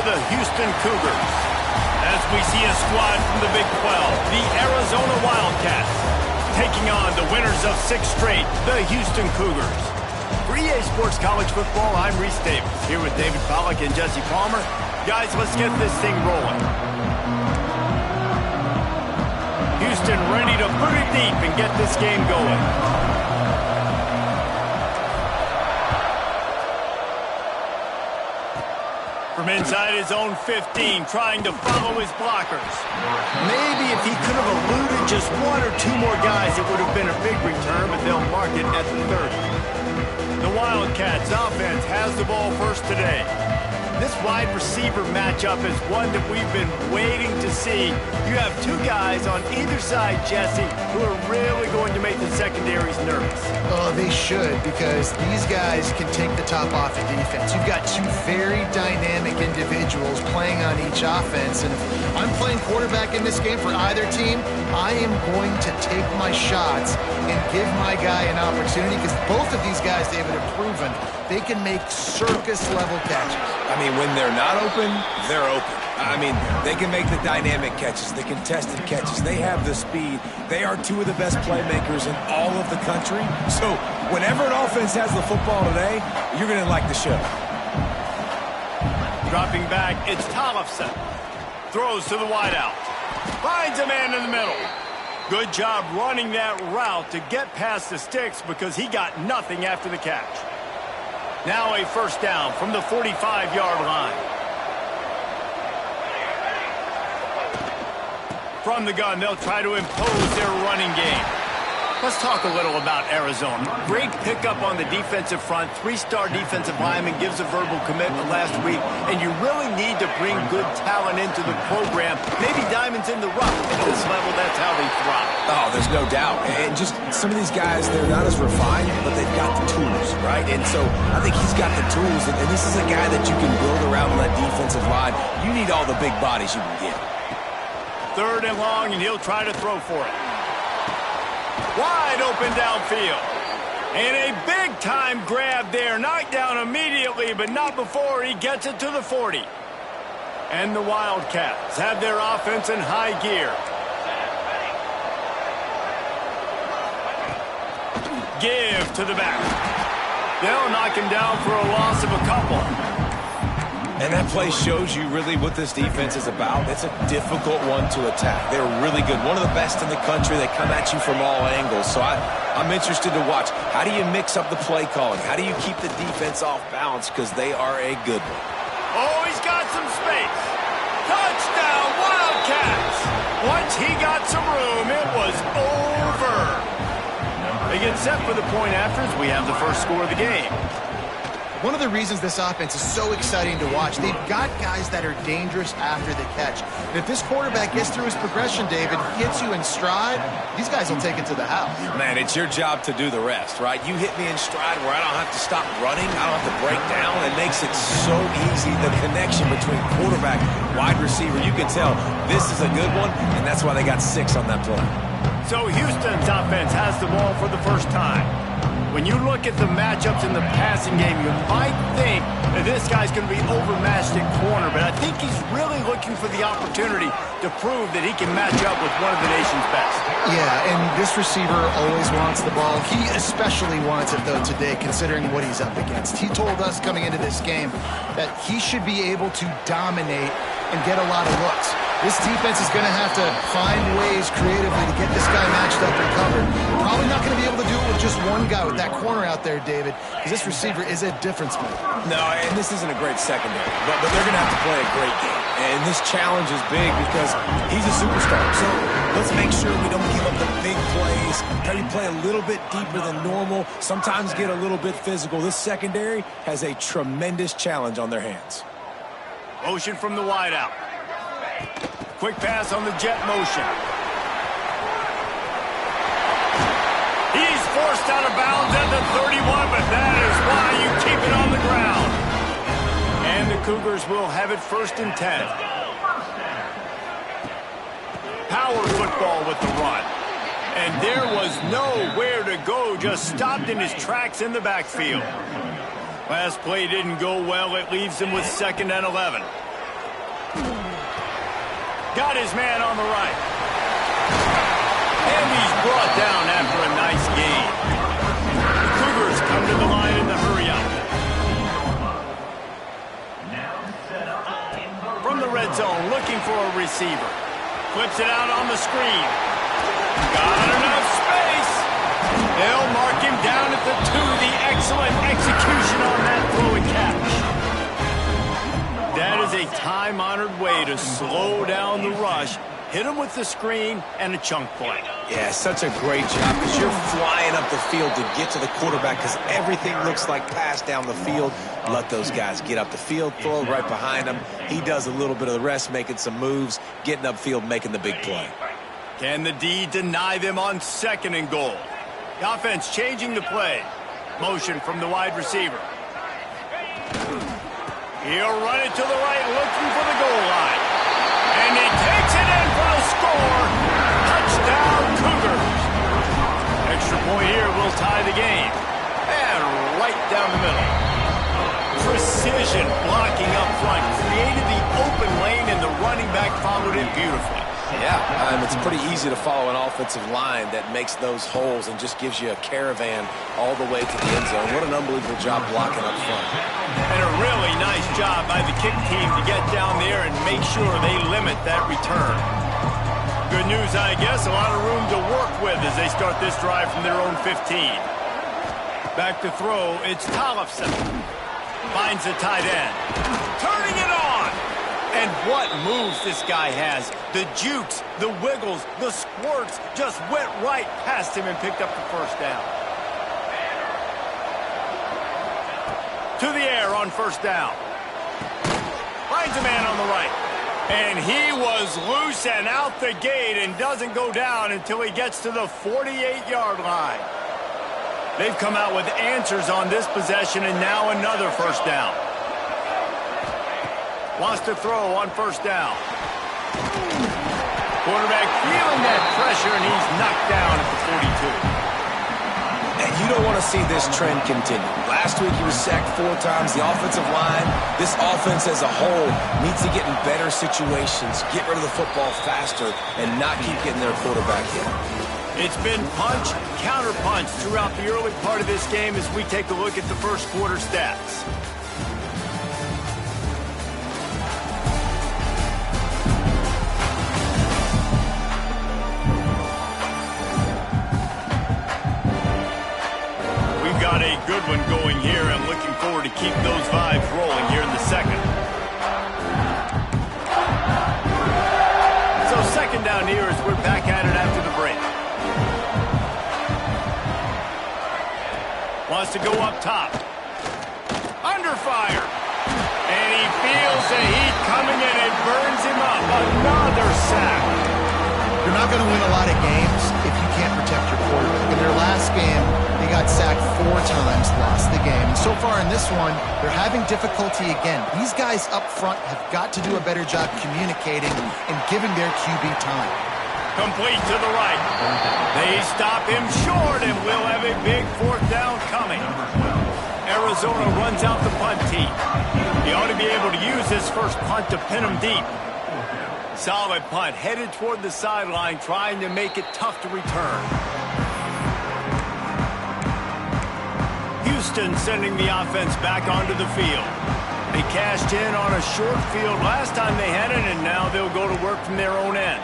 the Houston Cougars. As we see a squad from the Big 12, the Arizona Wildcats, taking on the winners of 6 straight, the Houston Cougars. For EA Sports College Football, I'm Reese Davis, here with David Pollack and Jesse Palmer. Guys, let's get this thing rolling. Houston ready to put it deep and get this game going. From inside his own 15, trying to follow his blockers. Maybe if he could have eluded just 1 or 2 more guys, it would have been a big return, but they'll mark it at the 30. The Wildcats offense has the ball first today. This wide receiver matchup is one that we've been waiting to see. You have 2 guys on either side, Jesse, who are really going to make the secondaries nervous. Oh, they should, because these guys can take the top off the defense. You've got 2 very dynamic individuals playing on each offense, and if I'm playing quarterback in this game for either team, I am going to take my shots and give my guy an opportunity, because both of these guys, David, have proven they can make circus-level catches. I mean, when they're not open, they're open. I mean, they can make the dynamic catches, the contested catches. They have the speed. They are 2 of the best playmakers in all of the country. So whenever an offense has the football today, you're going to like the show. Dropping back, it's Tollefson. Throws to the wideout. Finds a man in the middle. Good job running that route to get past the sticks because he got nothing after the catch. Now a first down from the 45-yard line. From the gun, they'll try to impose their running game. Let's talk a little about Arizona. Great pickup on the defensive front. 3-star defensive lineman gives a verbal commitment last week, and you really need to bring good talent into the program. Maybe diamonds in the rough. At this level, that's how they thrive. Oh, there's no doubt. And just some of these guys, they're not as refined, but they've got the tools, right? And so I think he's got the tools, and this is a guy that you can build around on that defensive line. You need all the big bodies you can get. 3rd and long, and he'll try to throw for it. Wide open downfield. And a big-time grab there. Knocked down immediately, but not before he gets it to the 40. And the Wildcats have their offense in high gear. Give to the back. They'll knock him down for a loss of a couple. And that play shows you really what this defense is about. It's a difficult one to attack. They're really good. One of the best in the country. They come at you from all angles. So I'm interested to watch. How do you mix up the play calling? How do you keep the defense off balance? Because they are a good one. Oh, he's got some space. Touchdown, Wildcats. Once he got some room, it was over. They get set for the point after as we have the first score of the game. One of the reasons this offense is so exciting to watch, they've got guys that are dangerous after the catch. And if this quarterback gets through his progression, David, hits you in stride, these guys will take it to the house. Man, it's your job to do the rest, right? You hit me in stride where I don't have to stop running. I don't have to break down. It makes it so easy. The connection between quarterback, wide receiver, you can tell this is a good one, and that's why they got 6 on that play. So Houston's offense has the ball for the first time. When you look at the matchups in the passing game, you might think that this guy's going to be overmatched at corner, but I think he's really looking for the opportunity to prove that he can match up with one of the nation's best. Yeah, and this receiver always wants the ball. He especially wants it, though, today, considering what he's up against. He told us coming into this game that he should be able to dominate and get a lot of looks. This defense is going to have to find ways creatively to get this guy matched up and covered. Probably not going to be able to do it with just one guy with that corner out there, David, because this receiver is a difference maker. No, and this isn't a great secondary, but they're going to have to play a great game. And this challenge is big because he's a superstar. So let's make sure we don't give up the big plays. Try to play a little bit deeper than normal, sometimes get a little bit physical. This secondary has a tremendous challenge on their hands. Motion from the wideout. Quick pass on the jet motion. He's forced out of bounds at the 31, but that is why you keep it on the ground. And the Cougars will have it 1st and 10. Power football with the run. And there was nowhere to go, just stopped in his tracks in the backfield. Last play didn't go well. It leaves him with 2nd and 11. Got his man on the right. And he's brought down after a nice gain. The Cougars come to the line in the hurry-up. From the red zone, looking for a receiver. Flips it out on the screen. Got enough space. They'll mark him down at the 2. The excellent execution on that throw and catch. That is a time-honored way to slow down the rush. Hit him with the screen and a chunk play. Yeah, such a great job because you're flying up the field to get to the quarterback because everything looks like pass down the field. Let those guys get up the field, throw right behind him. He does a little bit of the rest, making some moves, getting upfield, making the big play. Can the D deny them on 2nd and goal? The offense changing the play. Motion from the wide receiver. He'll run it to the right, looking for the goal line. And he takes it in for a score. Touchdown, Cougars. Extra point here will tie the game. And right down the middle. Precision blocking up front. Created the open lane, and the running back followed it beautifully. Yeah, it's pretty easy to follow an offensive line that makes those holes and just gives you a caravan all the way to the end zone. What an unbelievable job blocking up front. And a really nice job by the kick team to get down there and make sure they limit that return. Good news, I guess, a lot of room to work with as they start this drive from their own 15. Back to throw, it's Tollefson. Finds the tight end. Turning it on! And what moves this guy has. The jukes, the wiggles, the squirts just went right past him and picked up the first down. To the air on 1st down. Finds a man on the right. And he was loose and out the gate and doesn't go down until he gets to the 48-yard line. They've come out with answers on this possession and now another 1st down. Wants to throw on 1st down. Quarterback feeling that pressure, and he's knocked down at the 42. And you don't want to see this trend continue. Last week he was sacked 4 times. The offensive line, this offense as a whole, needs to get in better situations, get rid of the football faster, and not keep getting their quarterback in. It's been punch, counter-punch throughout the early part of this game as we take a look at the first quarter stats. Got a good one going here and looking forward to keep those vibes rolling here in the second. So 2nd down here as we're back at it after the break. Wants to go up top. Under fire. And he feels the heat coming in and burns him up. Another sack. You're not going to win a lot of games if you can't protect your quarterback. In their last game, they got sacked 4 times, lost the game. And so far in this one, they're having difficulty again. These guys up front have got to do a better job communicating and giving their QB time. Complete to the right. They stop him short, and we'll have a big 4th down coming. Arizona runs out the punt team. He ought to be able to use this first punt to pin him deep. Solid punt, headed toward the sideline, trying to make it tough to return. Houston sending the offense back onto the field. They cashed in on a short field last time they had it, and now they'll go to work from their own end.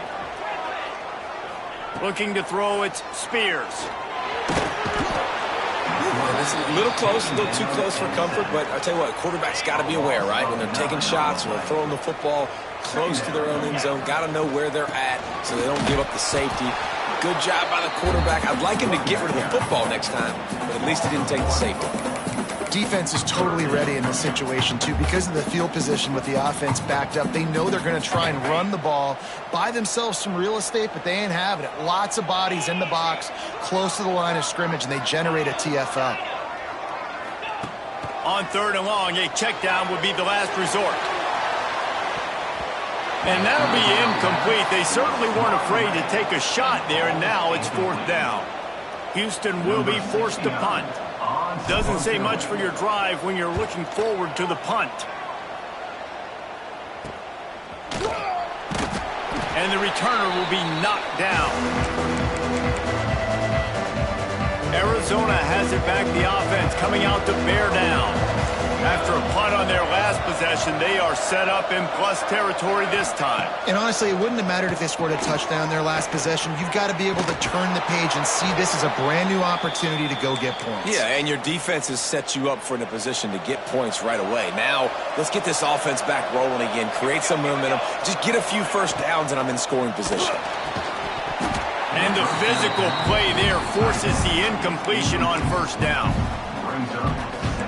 Looking to throw, it's Spears. This is a little close, a little too close for comfort, but I tell you what, quarterback's got to be aware, right? When they're taking shots or throwing the football close to their own end zone, got to know where they're at so they don't give up the safety. Good job by the quarterback. I'd like him to get rid of the football next time, but at least he didn't take the safety. Defense is totally ready in this situation, too. Because of the field position with the offense backed up, they know they're going to try and run the ball, buy themselves some real estate, but they ain't having it. Lots of bodies in the box, close to the line of scrimmage, and they generate a TFL. On 3rd and long, a check down would be the last resort. And that'll be incomplete. They certainly weren't afraid to take a shot there, and now it's 4th down. Houston will be forced to punt. Doesn't say much for your drive when you're looking forward to the punt. And the returner will be knocked down. Arizona has it back, the offense coming out to bear down. After a punt on their last possession, they are set up in plus territory this time. And honestly, it wouldn't have mattered if they scored a touchdown their last possession. You've got to be able to turn the page and see this as a brand new opportunity to go get points. Yeah, and your defense has set you up for in a position to get points right away. Now, let's get this offense back rolling again, create some momentum, just get a few first downs, and I'm in scoring position. And the physical play there forces the incompletion on first down.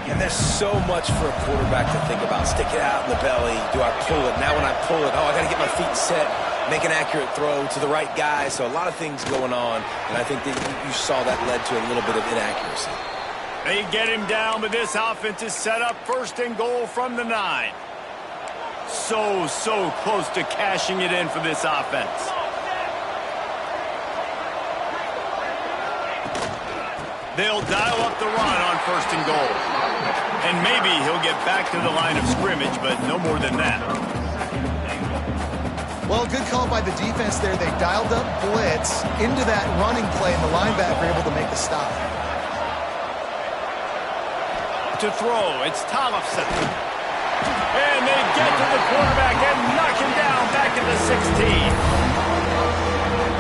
And there's so much for a quarterback to think about. Stick it out in the belly. Do I pull it? Now when I pull it, I got to get my feet set, make an accurate throw to the right guy. So a lot of things going on, and I think that you saw that led to a little bit of inaccuracy. They get him down, but this offense is set up first and goal from the 9. So close to cashing it in for this offense. They'll dial up the run on first and goal. And maybe he'll get back to the line of scrimmage, but no more than that. Well, good call by the defense there. They dialed up blitz into that running play, and the linebacker able to make the stop. To throw, it's Tollefson. And they get to the quarterback and knock him down back at the 16.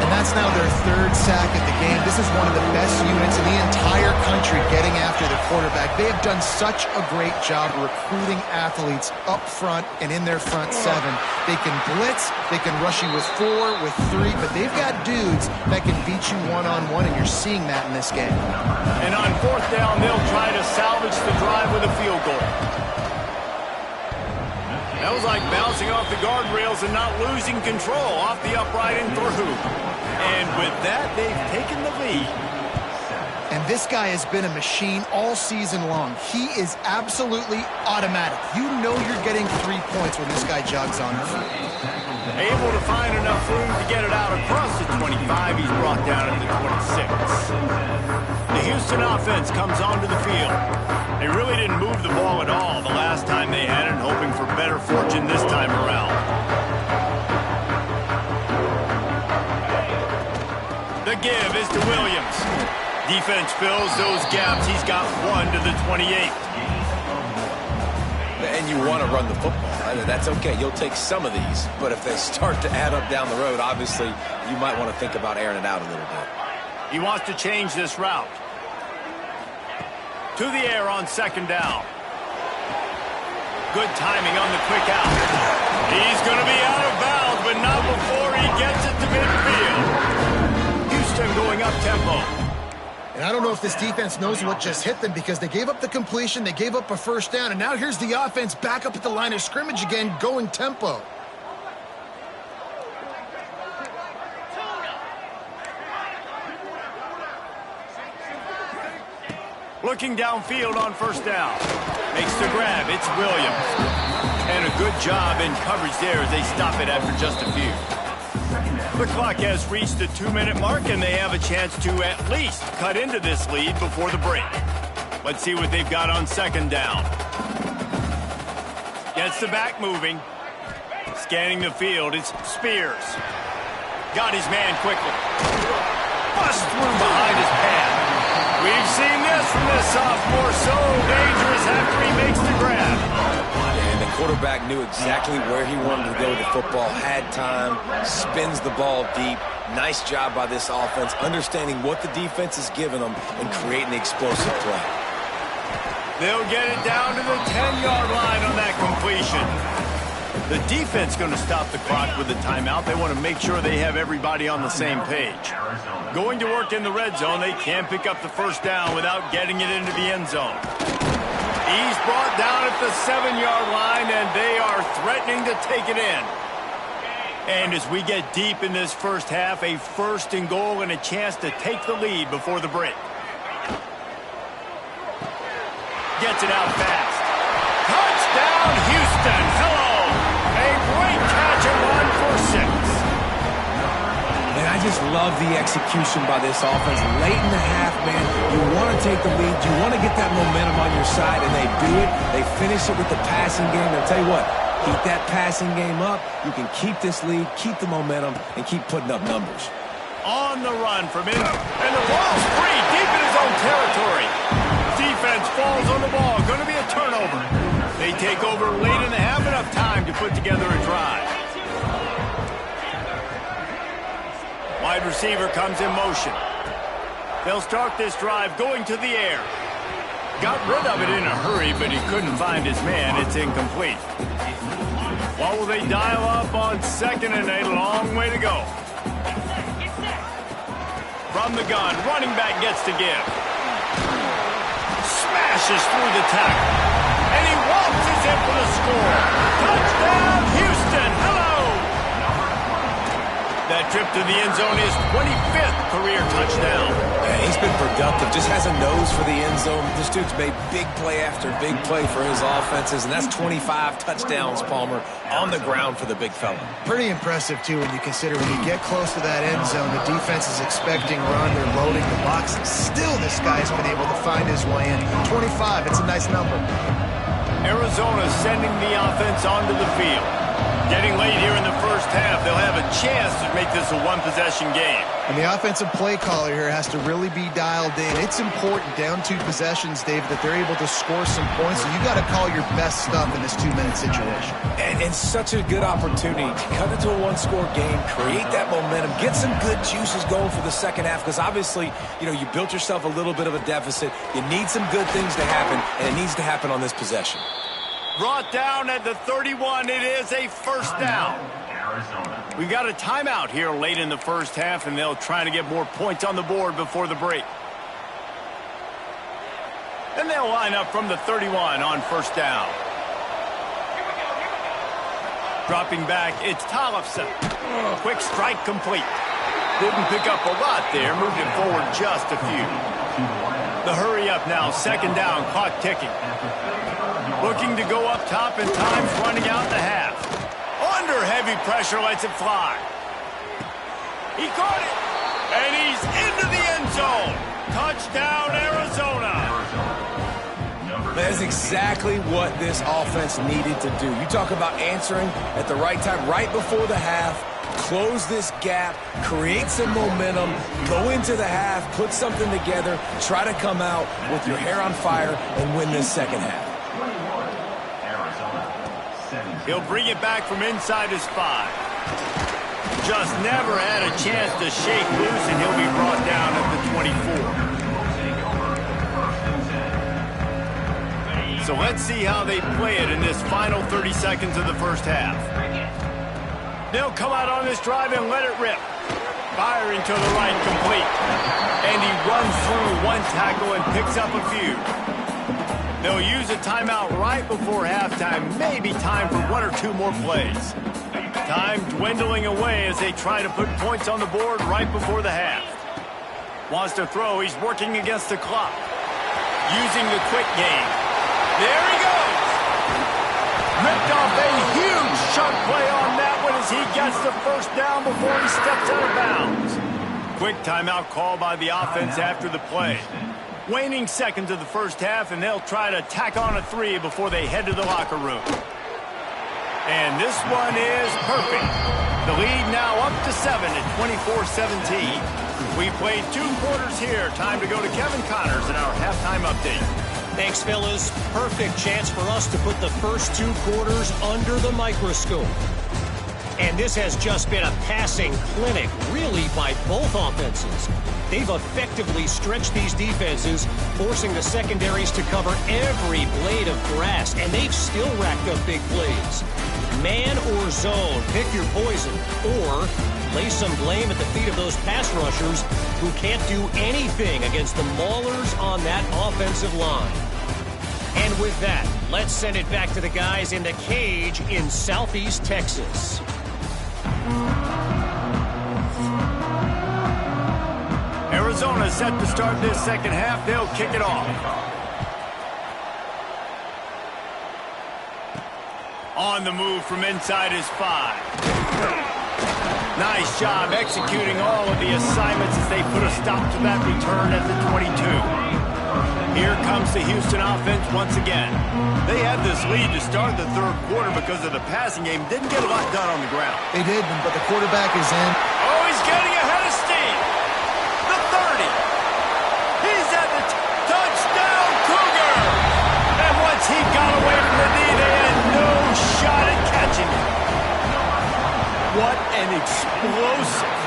And that's now their 3rd sack of the game. This is one of the best units in the entire country getting after the quarterback. They have done such a great job recruiting athletes up front and in their front 7. They can blitz, they can rush you with 4, with 3, but they've got dudes that can beat you one-on-one, and you're seeing that in this game. And on fourth down, they'll try to salvage the drive with a field goal. That was like bouncing off the guardrails and not losing control off the upright and through. And with that, they've taken the lead. And this guy has been a machine all season long. He is absolutely automatic. You know you're getting 3 points when this guy jogs on the field. Able to find enough room to get it out across the 25. He's brought down at the 26. The Houston offense comes onto the field. They really didn't move the ball at all the last time they had it, hoping for better fortune this time around. The give is to Williams. Defense fills those gaps. He's got 1 to the 28. And you want to run the football. That's okay. You'll take some of these. But if they start to add up down the road, obviously, you might want to think about airing it out a little bit. He wants to change this route. To the air on second down. Good timing on the quick out. He's going to be out of bounds, but not before he gets it to midfield. Houston going up tempo. And I don't know if this defense knows what just hit them, because they gave up the completion, they gave up a first down, and now here's the offense back up at the line of scrimmage again, going tempo. Looking downfield on first down. Makes the grab. It's Williams. And a good job in coverage there as they stop it after just a few. The clock has reached the 2-minute mark, and they have a chance to at least cut into this lead before the break. Let's see what they've got on second down. Gets the back moving. Scanning the field, it's Spears. Got his man quickly. Bust through behind his pad. We've seen this from this sophomore, so dangerous after he makes the grab. And the quarterback knew exactly where he wanted to go with the football, had time, spins the ball deep. Nice job by this offense, understanding what the defense is giving them and creating the explosive play. They'll get it down to the 10-yard line on that completion. The defense going to stop the clock with the timeout. They want to make sure they have everybody on the same page. Going to work in the red zone, they can't pick up the first down without getting it into the end zone. He's brought down at the 7-yard line, and they are threatening to take it in. And as we get deep in this first half, a first and goal and a chance to take the lead before the break. Gets it out fast. Touchdown, Houston. Hello. A great catch and 1 for 6. And I just love the execution by this offense. Late in the half, man, you want to take the lead. You want to get that momentum on your side, and they do it. They finish it with the passing game. And I'll tell you what, Keep that passing game up. You can keep this lead, keep the momentum, and keep putting up numbers. On the run from in, and the ball's free deep in his own territory. Defense falls on the ball. Going to be a turnover. They take over late in the half, enough time to put together a drive. Wide receiver comes in motion. They'll start this drive going to the air. Got rid of it in a hurry, but he couldn't find his man. It's incomplete. What will they dial up on second and a long way to go? From the gun, running back gets to give. Smashes through the tackle. And he waltzes in for the score. Touchdown, Houston. Hello! That trip to the end zone is 25th career touchdown. Yeah, he's been productive, just has a nose for the end zone. This dude's made big play after big play for his offenses, and that's 25 touchdowns, Palmer, on the ground for the big fella. Pretty impressive, too, when you consider when you get close to that end zone, the defense is expecting run, they're loading the box. Still, this guy's been able to find his way in. 25, it's a nice number. Arizona sending the offense onto the field. Getting late here in the first half, they'll have a chance to make this a one-possession game. And the offensive play caller here has to really be dialed in. It's important down 2 possessions, Dave, that they're able to score some points. So you got to call your best stuff in this 2-minute situation. And such a good opportunity to cut into a one-score game, create that momentum, get some good juices going for the second half, because obviously, you know, you built yourself a little bit of a deficit. You need some good things to happen, and it needs to happen on this possession. Brought down at the 31. It is a first down. We got a timeout here late in the first half, and they'll try to get more points on the board before the break. And they'll line up from the 31 on first down. Dropping back, it's Tollefson. Quick strike complete. Didn't pick up a lot there, moved it forward just a few. The hurry up now, second down, clock ticking. Looking to go up top, and time's running out the half. Under heavy pressure, lets it fly. He caught it, and he's into the end zone. Touchdown, Arizona. That is exactly what this offense needed to do. You talk about answering at the right time, right before the half, close this gap, create some momentum, go into the half, put something together, try to come out with your hair on fire and win this second half. He'll bring it back from inside his 5. Just never had a chance to shake loose, and he'll be brought down at the 24. So let's see how they play it in this final 30 seconds of the first half. They'll come out on this drive and let it rip. Firing to the right, complete. And he runs through one tackle and picks up a few. They'll use a timeout right before halftime, maybe time for 1 or 2 more plays. Time dwindling away as they try to put points on the board right before the half. Wants to throw, he's working against the clock. Using the quick game. There he goes! Ripped off a huge chunk play on that one as he gets the first down before he steps out of bounds. Quick timeout call by the offense after the play. Waning seconds of the first half, and they'll try to tack on a 3 before they head to the locker room. And this one is perfect. The lead now up to 7 at 24-17. We played 2 quarters here. Time to go to Kevin Connors in our halftime update. Thanks, fellas. Perfect chance for us to put the first 2 quarters under the microscope. And this has just been a passing clinic, really, by both offenses. They've effectively stretched these defenses, forcing the secondaries to cover every blade of grass, and they've still racked up big plays. Man or zone, pick your poison, or lay some blame at the feet of those pass rushers who can't do anything against the maulers on that offensive line. And with that, let's send it back to the guys in the cage in Southeast Texas. Arizona set to start this second half. They'll kick it off. On the move from inside his 5. Nice job executing all of the assignments as they put a stop to that return at the 22. Here comes the Houston offense once again. They had this lead to start the third quarter because of the passing game. Didn't get a lot done on the ground. They did, but the quarterback is in. Oh, he's getting ahead of steam. The 30. He's at the touchdown, Cougar. And once he got away from the knee, they had no shot at catching him. What an explosive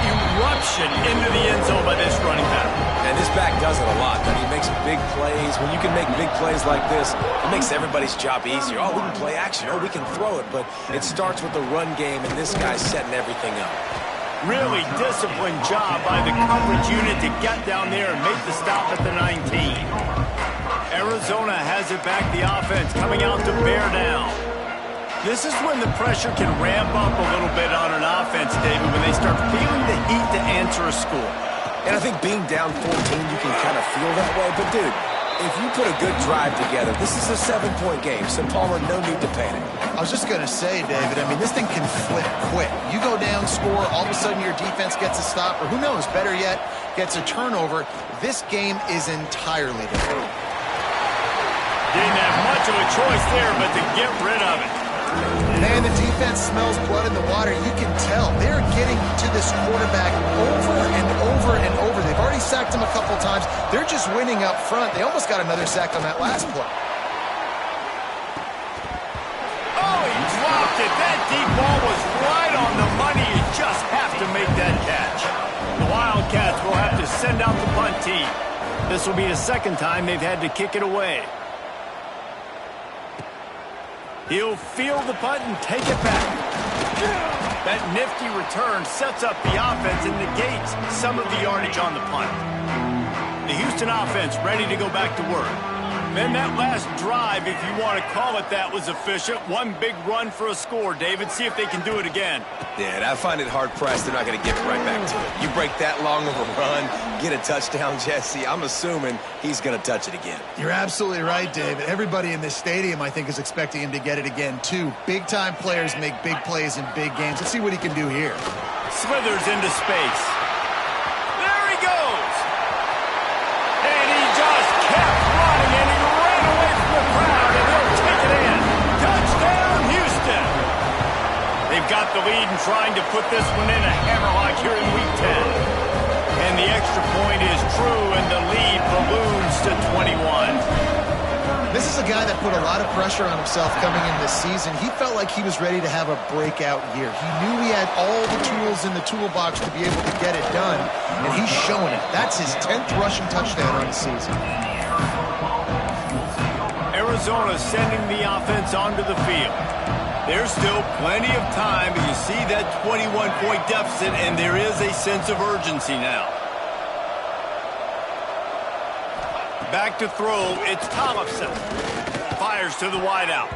eruption into the end zone by this running back. And this back does it a lot. He makes big plays. When you can make big plays like this, it makes everybody's job easier. Oh, we can play action. Oh, we can throw it. But it starts with the run game, and this guy's setting everything up. Really disciplined job by the coverage unit to get down there and make the stop at the 19. Arizona has it back, the offense coming out to bear down. This is when the pressure can ramp up a little bit on an offense, David, when they start feeling the heat to answer a score. And I think being down 14, you can kind of feel that way. But, dude, if you put a good drive together, this is a 7-point game. So, Palmer, no need to panic. I was just going to say, David, I mean, this thing can flip quick. You go down, score, all of a sudden your defense gets a stop, or who knows, better yet, gets a turnover. This game is entirely different. Didn't have much of a choice there, but to get rid of it. And the defense smells blood in the water. You can tell they're getting to this quarterback over and over and over. They've already sacked him a couple times. They're just winning up front. They almost got another sack on that last play. Oh, he dropped it. That deep ball was right on the money. You just have to make that catch. The Wildcats will have to send out the punt team. This will be the second time they've had to kick it away. He'll field the punt and take it back. That nifty return sets up the offense and negates some of the yardage on the punt. The Houston offense ready to go back to work. Then that last drive, if you want to call it that, was efficient. One big run for a score, David. See if they can do it again. Yeah, and I find it hard-pressed. They're not going to get right back to it. You break that long of a run, get a touchdown, Jesse, I'm assuming he's going to touch it again. You're absolutely right, David. Everybody in this stadium, I think, is expecting him to get it again, too. Big-time players make big plays in big games. Let's see what he can do here. Slithers into space. There he goes. And he just kept running, and he ran away from the crowd, and they'll take it in. Touchdown, Houston. They've got the lead and trying to put this one in a hammerlock here in Week 10. And the extra point is true, and the lead balloons to 21. This is a guy that put a lot of pressure on himself coming in this season. He felt like he was ready to have a breakout year. He knew he had all the tools in the toolbox to be able to get it done, and he's showing it. That's his 10th rushing touchdown on the season. Arizona sending the offense onto the field. There's still plenty of time, but you see that 21-point deficit, and there is a sense of urgency now. Back to throw, it's Tollefson. Fires to the wideout.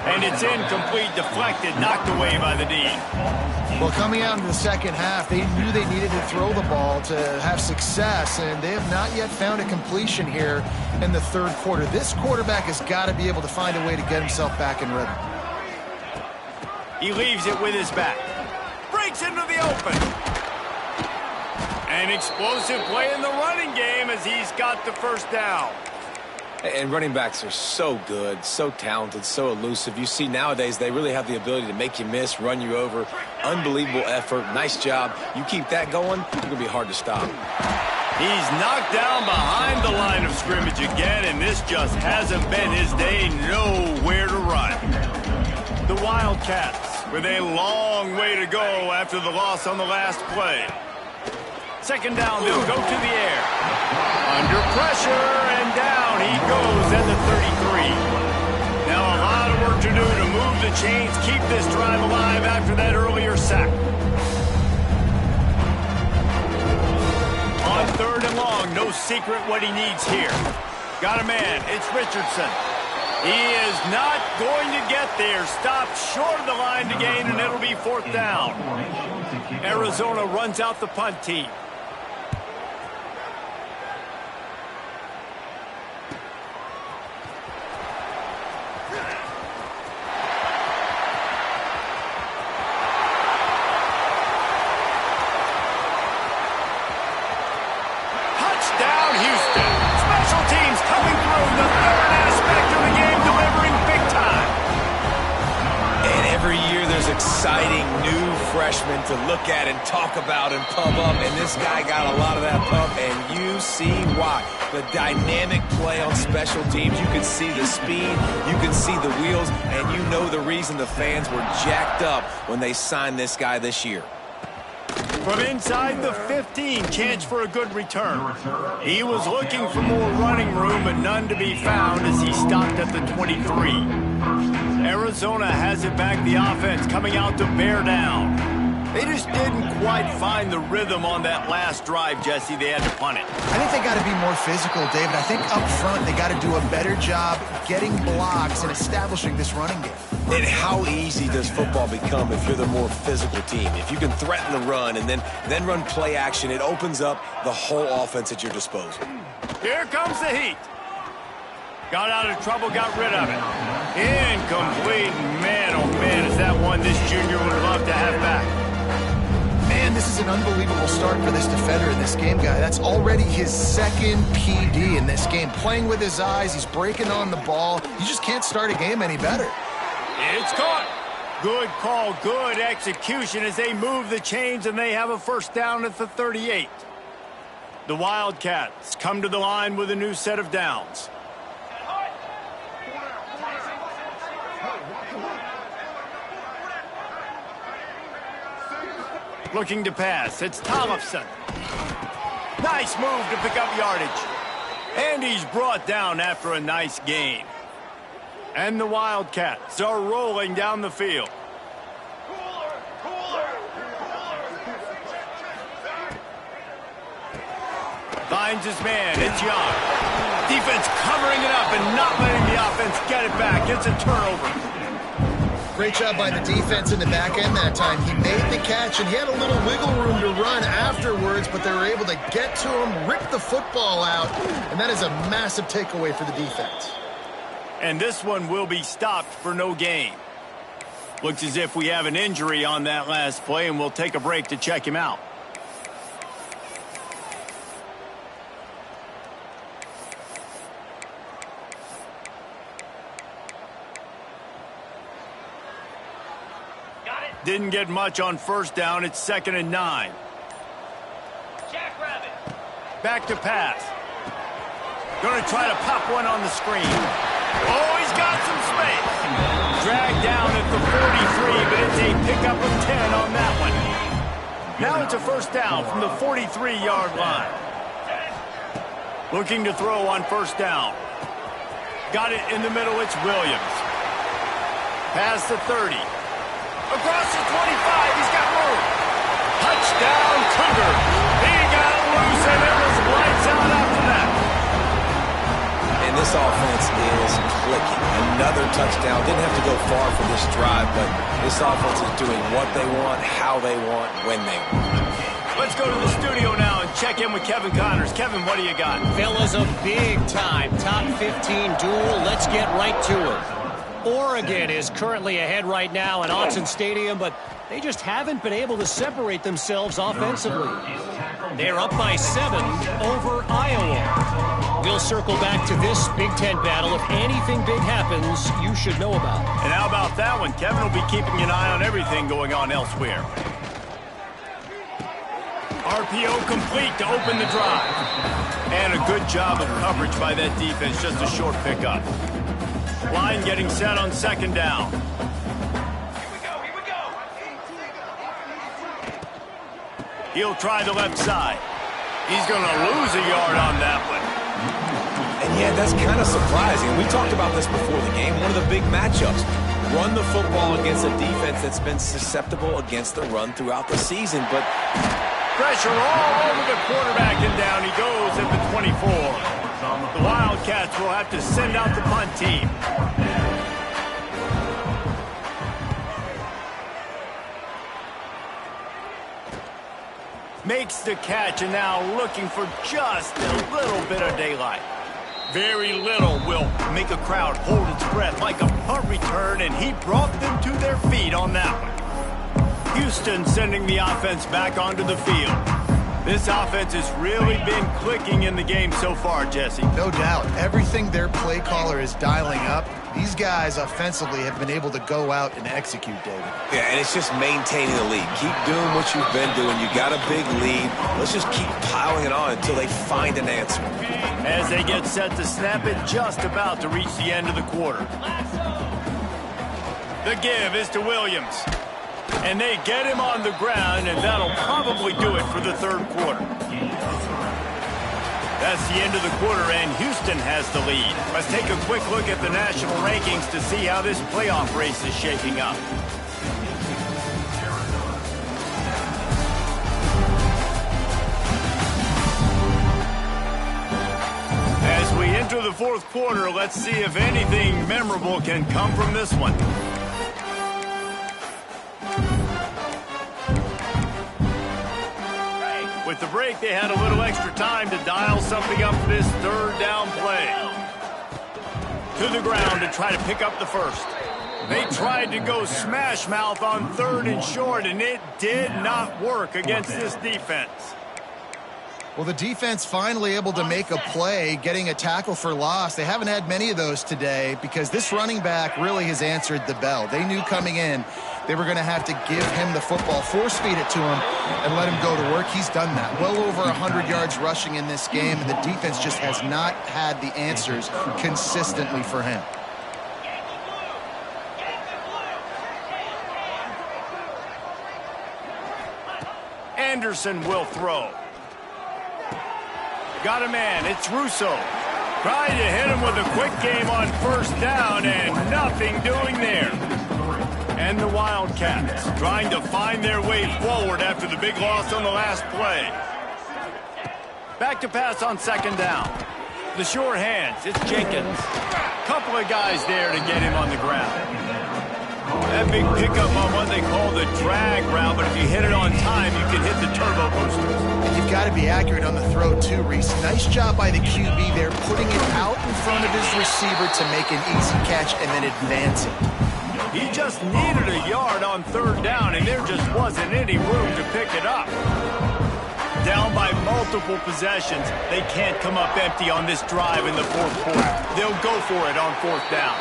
And it's incomplete, deflected, knocked away by the D. Well, coming out in the second half, they knew they needed to throw the ball to have success, and they have not yet found a completion here in the third quarter. This quarterback has got to be able to find a way to get himself back in rhythm. He leaves it with his back. Breaks into the open. An explosive play in the running game as he's got the first down. And running backs are so good, so talented, so elusive. You see nowadays they really have the ability to make you miss, run you over. Unbelievable effort. Nice job. You keep that going, you're going to be hard to stop. He's knocked down behind the line of scrimmage again, and this just hasn't been his day. Nowhere to run. The Wildcats with a long way to go after the loss on the last play. Second down, they'll go to the air. Under pressure, and down he goes at the 33. Now a lot of work to do to move the chains, keep this drive alive after that earlier sack. On third and long, no secret what he needs here. Got a man, it's Richardson. He is not going to get there. Stopped short of the line to gain, and it'll be fourth down. Arizona runs out the punt team. Touchdown, Houston. Special teams There's exciting new freshmen to look at and talk about and pump up, and this guy got a lot of that pump, and you see why. The dynamic play on special teams, you can see the speed, you can see the wheels, and you know the reason the fans were jacked up when they signed this guy this year. From inside the 15, chance for a good return. He was looking for more running room, but none to be found as he stopped at the 23. Arizona has it back, the offense coming out to bear down. They just didn't quite find the rhythm on that last drive, Jesse. They had to punt it. I think they got to be more physical, David. I think up front they got to do a better job getting blocks and establishing this running game. And how easy does football become if you're the more physical team? If you can threaten the run and then run play action, it opens up the whole offense at your disposal. Here comes the heat. Got out of trouble, got rid of it. Incomplete. Man, oh man, is that one this junior would love to have back. Man, this is an unbelievable start for this defender in this game, guy. That's already his second PD in this game. Playing with his eyes, he's breaking on the ball. You just can't start a game any better. It's caught. Good call, good execution as they move the chains and they have a first down at the 38. The Wildcats come to the line with a new set of downs. Looking to pass, it's Tollefson. Nice move to pick up yardage. And he's brought down after a nice gain. And the Wildcats are rolling down the field. Finds his man, it's Young. Defense covering it up and not letting the offense get it back. It's a turnover. Great job by the defense in the back end that time. He made the catch, and he had a little wiggle room to run afterwards, but they were able to get to him, rip the football out, and that is a massive takeaway for the defense. And this one will be stopped for no gain. Looks as if we have an injury on that last play, and we'll take a break to check him out. Didn't get much on first down. It's 2nd and 9. Jackrabbit. Back to pass. Going to try to pop one on the screen. Oh, he's got some space. Dragged down at the 43, but it's a pickup of 10 on that one. Now it's a first down from the 43-yard line. Looking to throw on first down. Got it in the middle. It's Williams. Past the 30. Across the 25, he's got room. Touchdown, Cougar. He got loose, and it was lights out after that. And this offense is clicking. Another touchdown. Didn't have to go far for this drive, but this offense is doing what they want, how they want, when they want. Let's go to the studio now and check in with Kevin Connors. Kevin, what do you got? Fellas, a big-time top 15 duel. Let's get right to it. Oregon is currently ahead right now at Autzen Stadium, but they just haven't been able to separate themselves offensively. They're up by 7 over Iowa. We'll circle back to this Big Ten battle. If anything big happens, you should know about it. And how about that one? Kevin will be keeping an eye on everything going on elsewhere. RPO complete to open the drive. And a good job of coverage by that defense, just a short pickup. Line getting set on 2nd down. Here we go. He'll try the left side. He's going to lose a yard on that one. And yeah, that's kind of surprising. We talked about this before the game. One of the big matchups. Run the football against a defense that's been susceptible against the run throughout the season. But pressure all over the quarterback, and down he goes at the 24. The Wildcats will have to send out the punt team. Makes the catch, and now looking for just a little bit of daylight. Very little will make a crowd hold its breath like a punt return, and he brought them to their feet on that one. Houston sending the offense back onto the field. This offense has really been clicking in the game so far, Jesse. No doubt. Everything their play caller is dialing up, These guys offensively have been able to go out and execute, David. Yeah, and it's just maintaining the lead. Keep doing what you've been doing. You got a big lead. Let's just keep piling it on until they find an answer. As they get set to snap it, just about to reach the end of the quarter. The give is to Williams. And they get him on the ground, and that'll probably do it for the third quarter. That's the end of the quarter, and Houston has the lead. Let's take a quick look at the national rankings to see how this playoff race is shaping up. As we enter the fourth quarter, let's see if anything memorable can come from this one. With the break, they had a little extra time to dial something up for this third down play. To the ground to try to pick up the first. They tried to go smash mouth on third and short, and it did not work against this defense. Well, the defense finally able to make a play, getting a tackle for loss. They haven't had many of those today because this running back really has answered the bell. They knew coming in they were going to have to give him the football, force feed it to him, and let him go to work. He's done that. Well over 100 yards rushing in this game, and the defense just has not had the answers consistently for him. Anderson will throw. Got a man. It's Russo. Trying to hit him with a quick game on first down, and nothing doing there. And the Wildcats trying to find their way forward after the big loss on the last play. Back to pass on second down. The sure hands. It's Jenkins. Couple of guys there to get him on the ground. That big pickup on what they call the drag route, but if you hit it on time, you can hit the turbo boosters. And you've got to be accurate on the throw too, Reese. Nice job by the QB there, putting it out in front of his receiver to make an easy catch and then advancing. He just needed a yard on third down, and there just wasn't any room to pick it up. Down by multiple possessions, they can't come up empty on this drive in the fourth quarter. They'll go for it on fourth down.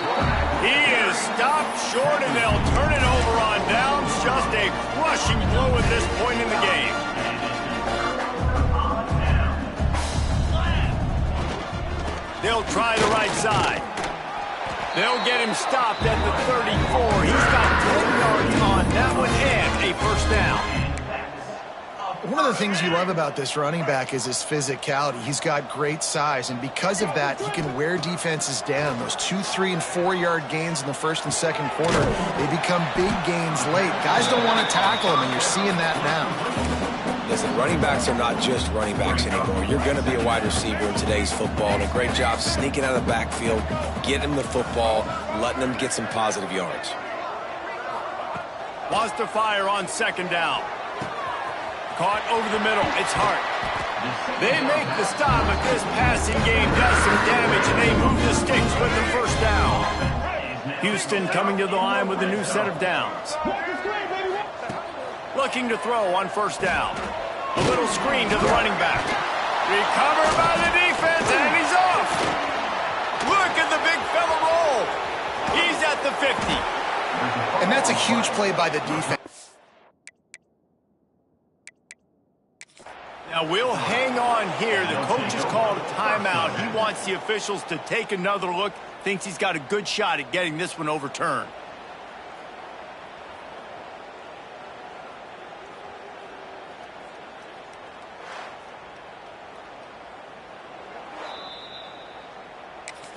He is stopped short, and they'll turn it over on downs. Just a crushing blow at this point in the game. They'll try the right side. They'll get him stopped at the 34. He's got 10 yards on that one and a first down. One of the things you love about this running back is his physicality. He's got great size, and because of that, he can wear defenses down. Those 2, 3, and 4 yard gains in the first and second quarter, they become big gains late. Guys don't want to tackle him, and you're seeing that now. Listen, running backs are not just running backs anymore. You're going to be a wide receiver in today's football, and a great job sneaking out of the backfield, getting him the football, letting him get some positive yards. Wants to fire on second down. Caught over the middle. It's Hart. They make the stop, but this passing game does some damage, and they move the sticks with the first down. Houston coming to the line with a new set of downs. Looking to throw on first down. A little screen to the running back. Recovered by the defense, and he's off. Look at the big fella roll. He's at the 50. And that's a huge play by the defense. Now, we'll hang on here. The coach has called a timeout. He wants the officials to take another look. Thinks he's got a good shot at getting this one overturned.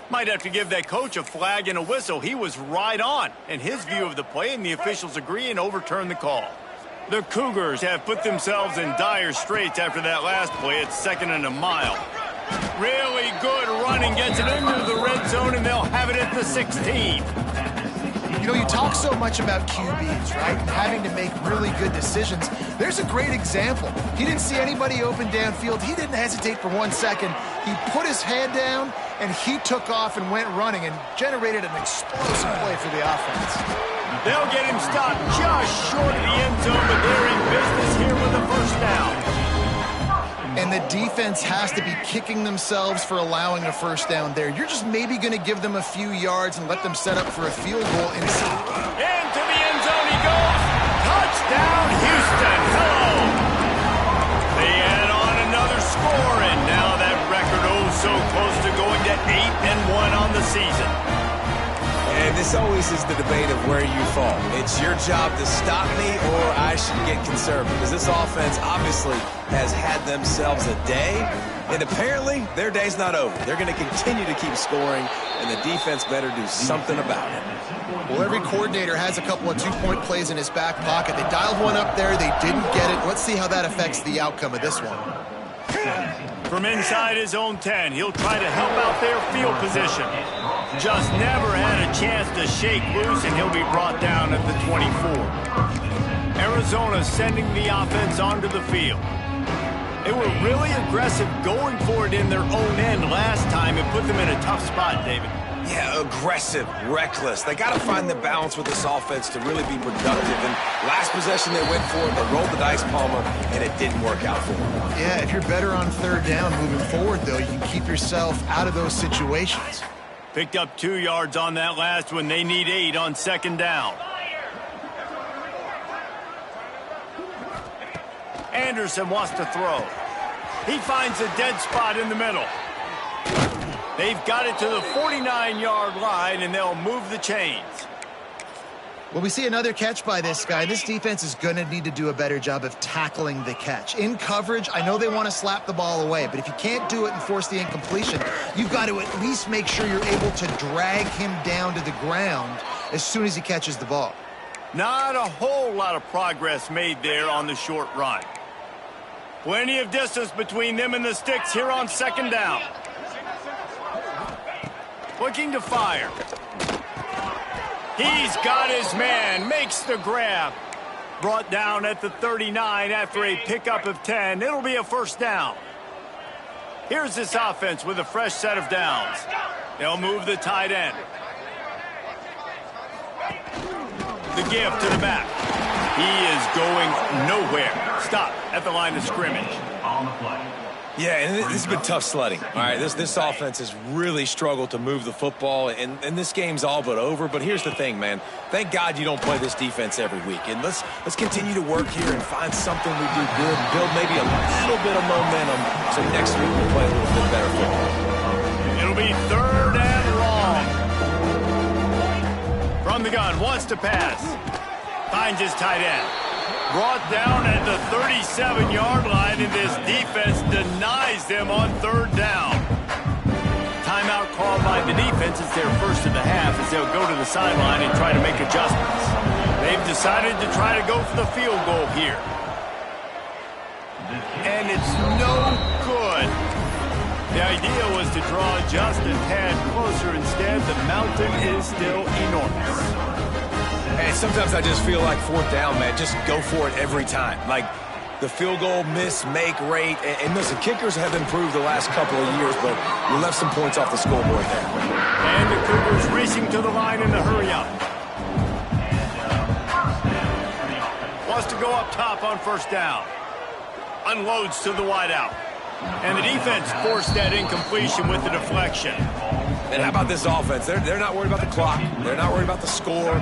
Might have to give that coach a flag and a whistle. He was right on in his view of the play, and the officials agree and overturn the call. The Cougars have put themselves in dire straits after that last play. It's second and a mile. Really good running, gets it into the red zone, and they'll have it at the 16. You know, you talk so much about QBs, right? And having to make really good decisions. There's a great example. He didn't see anybody open downfield. He didn't hesitate for 1 second. He put his head down, and he took off and went running and generated an explosive play for the offense. They'll get him stopped just short of the end zone, but they're in business here with a first down. And the defense has to be kicking themselves for allowing a first down there. You're just maybe going to give them a few yards and let them set up for a field goal inside. Into the end zone he goes. Touchdown, Houston. Hello. They add on another score, and now that record so close to going to 8-1 on the season. And this always is the debate of where you fall. It's your job to stop me, or I should get conservative. Because this offense obviously has had themselves a day, and apparently their day's not over. They're going to continue to keep scoring, and the defense better do something about it. Well, every coordinator has a couple of two-point plays in his back pocket. They dialed one up there. They didn't get it. Let's see how that affects the outcome of this one. From inside his own 10, he'll try to help out their field position. Just never had a chance to shake loose, and he'll be brought down at the 24. Arizona sending the offense onto the field. They were really aggressive going for it in their own end last time and put them in a tough spot, David. Yeah, aggressive, reckless. They got to find the balance with this offense to really be productive. And last possession they went for it, they rolled the dice, Palmer, and it didn't work out for them. Yeah, if you're better on third down moving forward, though, you can keep yourself out of those situations. Picked up 2 yards on that last one. They need 8 on second down. Anderson wants to throw. He finds a dead spot in the middle. They've got it to the 49-yard line, and they'll move the chains. Well, we see another catch by this guy. This defense is going to need to do a better job of tackling the catch. In coverage, I know they want to slap the ball away, but if you can't do it and force the incompletion, you've got to at least make sure you're able to drag him down to the ground as soon as he catches the ball. Not a whole lot of progress made there on the short run. Plenty of distance between them and the sticks here on second down. Looking to fire. He's got his man, makes the grab. Brought down at the 39 after a pickup of 10. It'll be a first down. Here's this offense with a fresh set of downs. They'll move the tight end. The give to the back. He is going nowhere. Stop at the line of scrimmage. On the play. Yeah, and this has been tough sledding. All right, this offense has really struggled to move the football, and this game's all but over. But here's the thing, man. Thank God you don't play this defense every week. And let's continue to work here and find something we do good, build maybe a little bit of momentum so next week we'll play a little bit better football. It'll be third and long. From the gun, wants to pass. Finds his tight end. Brought down at the 37-yard line, and this defense denies them on third down. Timeout called by the defense. It's their first of the half as they'll go to the sideline and try to make adjustments. They've decided to try to go for the field goal here. And it's no good. The idea was to draw just a tad closer. Instead, the mountain is still enormous. And sometimes I just feel like fourth down, man, just go for it every time. Like the field goal miss-make rate. And listen, kickers have improved the last couple of years, but you left some points off the scoreboard there. And the Cougars racing to the line in the hurry-up. Wants to go up top on first down. Unloads to the wideout. And the defense forced that incompletion with the deflection. And how about this offense? They're not worried about the clock. They're not worried about the score.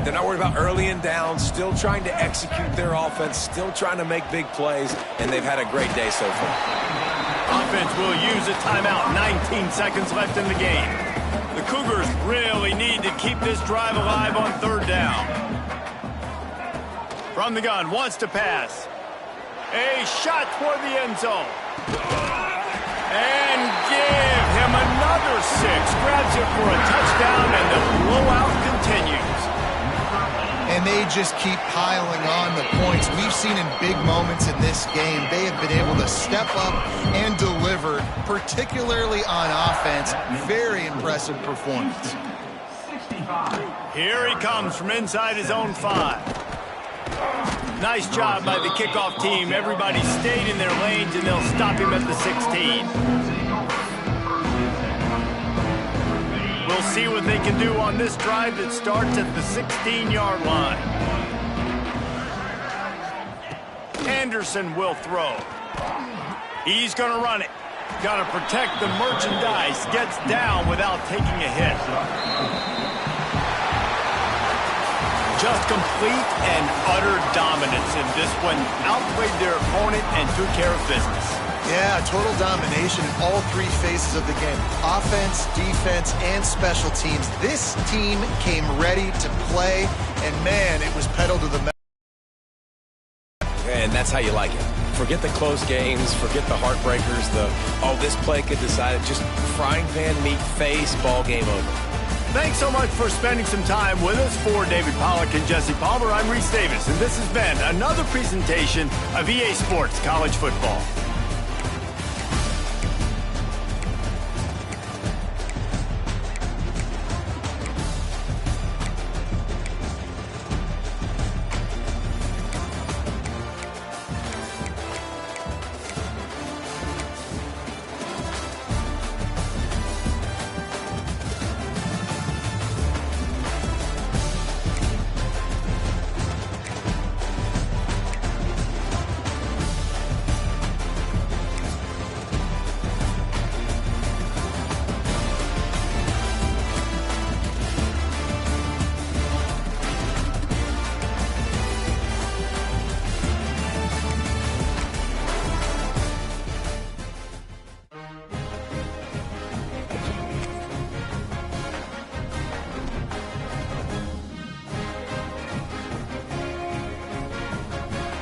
They're not worried about early and down. Still trying to execute their offense. Still trying to make big plays. And they've had a great day so far. Offense will use a timeout. 19 seconds left in the game. The Cougars really need to keep this drive alive on third down. From the gun, wants to pass. A shot toward the end zone. And give him another 6. Grabs it for a touchdown, and the blowout continues. And they just keep piling on the points. We've seen in big moments in this game, they have been able to step up and deliver, particularly on offense. Very impressive performance. Here he comes from inside his own 5. Nice job by the kickoff team. Everybody stayed in their lanes, and they'll stop him at the 16. We'll see what they can do on this drive that starts at the 16-yard line. Anderson will throw. He's going to run it. Got to protect the merchandise. Gets down without taking a hit. Just complete and utter dominance in this one. Outplayed their opponent and took care of business. Yeah, total domination in all three phases of the game. Offense, defense, and special teams. This team came ready to play, and man, it was pedal to the metal. And that's how you like it. Forget the close games, forget the heartbreakers, this play could decide it. Just frying pan meet face, ball game over. Thanks so much for spending some time with us. For David Pollack and Jesse Palmer, I'm Reese Davis, and this has been another presentation of EA Sports College Football.